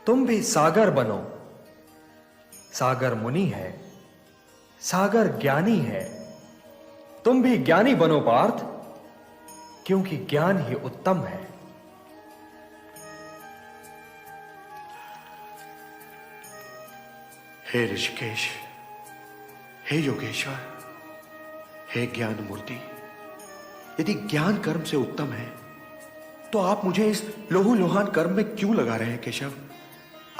तुम भी सागर बनो। सागर मुनि है, सागर ज्ञानी है। तुम भी ज्ञानी बनो पार्थ, क्योंकि ज्ञान ही उत्तम है। हे ऋषिकेश, हे योगेश्वर, हे ज्ञान मूर्ति, यदि ज्ञान कर्म से उत्तम है तो आप मुझे इस लोहुलोहान कर्म में क्यों लगा रहे हैं केशव?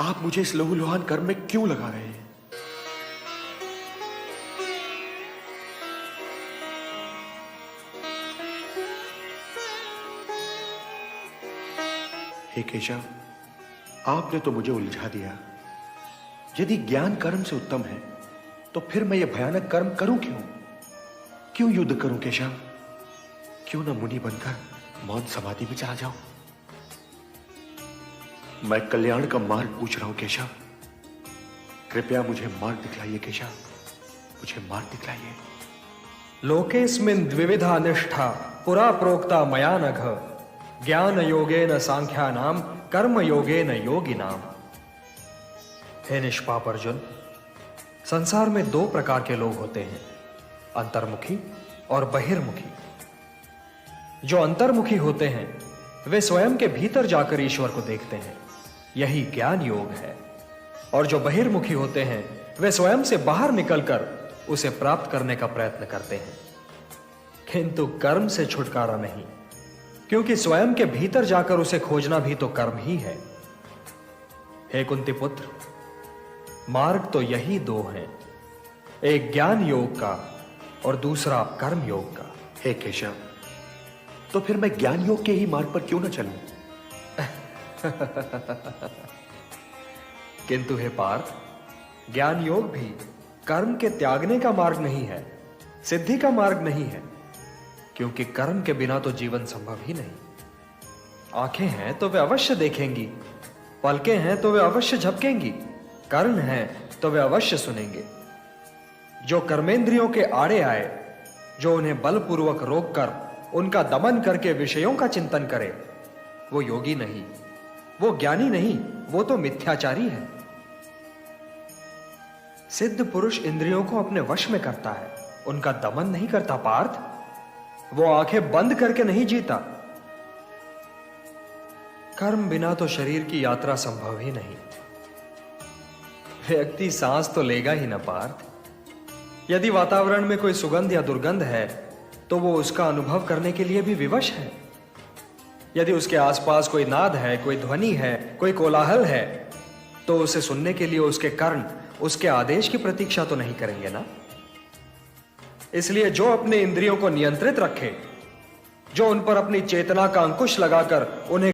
आप मुझे इस लोहुलोहान कर्म में क्यों लगा रहे हैं? हे केशव, आपने तो मुझे उलझा दिया। यदि ज्ञान कर्म से उत्तम है तो फिर मैं यह भयानक कर्म करूं क्यों? क्यों युद्ध करूं केशव? क्यों न मुनि बनकर मौन समाधि में चला जाऊं? मैं कल्याण का मार्ग पूछ रहा हूं केशव। कृपया मुझे मार्ग दिखलाइए केशव, मुझे मार्ग दिखलाइए। लोकेस्मिन् द्विविधा निष्ठा पुरा प्रोक्ता मया नघ, ज्ञान योगेन सांख्यानाम कर्म योगेन योगिनाम। हे निष्पाप अर्जुन, संसार में दो प्रकार के लोग होते हैं, अंतर्मुखी और बहिर्मुखी। जो अंतर्मुखी होते हैं वे स्वयं के भीतर जाकर ईश्वर को देखते हैं, यही ज्ञान योग है। और जो बहिर्मुखी होते हैं वे स्वयं से बाहर निकलकर उसे प्राप्त करने का प्रयत्न करते हैं, किंतु कर्म से छुटकारा नहीं, क्योंकि स्वयं के भीतर जाकर उसे खोजना भी तो कर्म ही है। हे कुंती पुत्र, मार्ग तो यही दो हैं, एक ज्ञान योग का और दूसरा कर्म योग का। हे केशव, तो फिर मैं ज्ञान योग के ही मार्ग पर क्यों न चलूं? किंतु हे पार्थ, ज्ञान योग भी कर्म के त्यागने का मार्ग नहीं है, सिद्धि का मार्ग नहीं है, क्योंकि कर्म के बिना तो जीवन संभव ही नहीं। आंखें हैं तो वे अवश्य देखेंगी, पलकें हैं तो वे अवश्य झपकेंगी, कर्ण हैं तो वे अवश्य सुनेंगे। जो कर्मेंद्रियों के आड़े आए, जो उन्हें बलपूर्वक रोककर उनका दमन करके विषयों का चिंतन करे, वो योगी नहीं, वो ज्ञानी नहीं, वो तो मिथ्याचारी है। सिद्ध पुरुष इंद्रियों को अपने वश में करता है, उनका दमन नहीं करता पार्थ। वो आंखें बंद करके नहीं जीता। कर्म बिना तो शरीर की यात्रा संभव ही नहीं। व्यक्ति सांस तो लेगा ही ना पार्थ। यदि वातावरण में कोई सुगंध या दुर्गंध है तो वो उसका अनुभव करने के लिए भी विवश है। यदि उसके आसपास कोई नाद है, कोई ध्वनि है, कोई कोलाहल है, तो उसे सुनने के लिए उसके कर्ण उसके आदेश की प्रतीक्षा तो नहीं करेंगे ना। इसलिए जो अपने इंद्रियों को नियंत्रित रखे, जो उन पर अपनी चेतना का अंकुश लगाकर उन्हें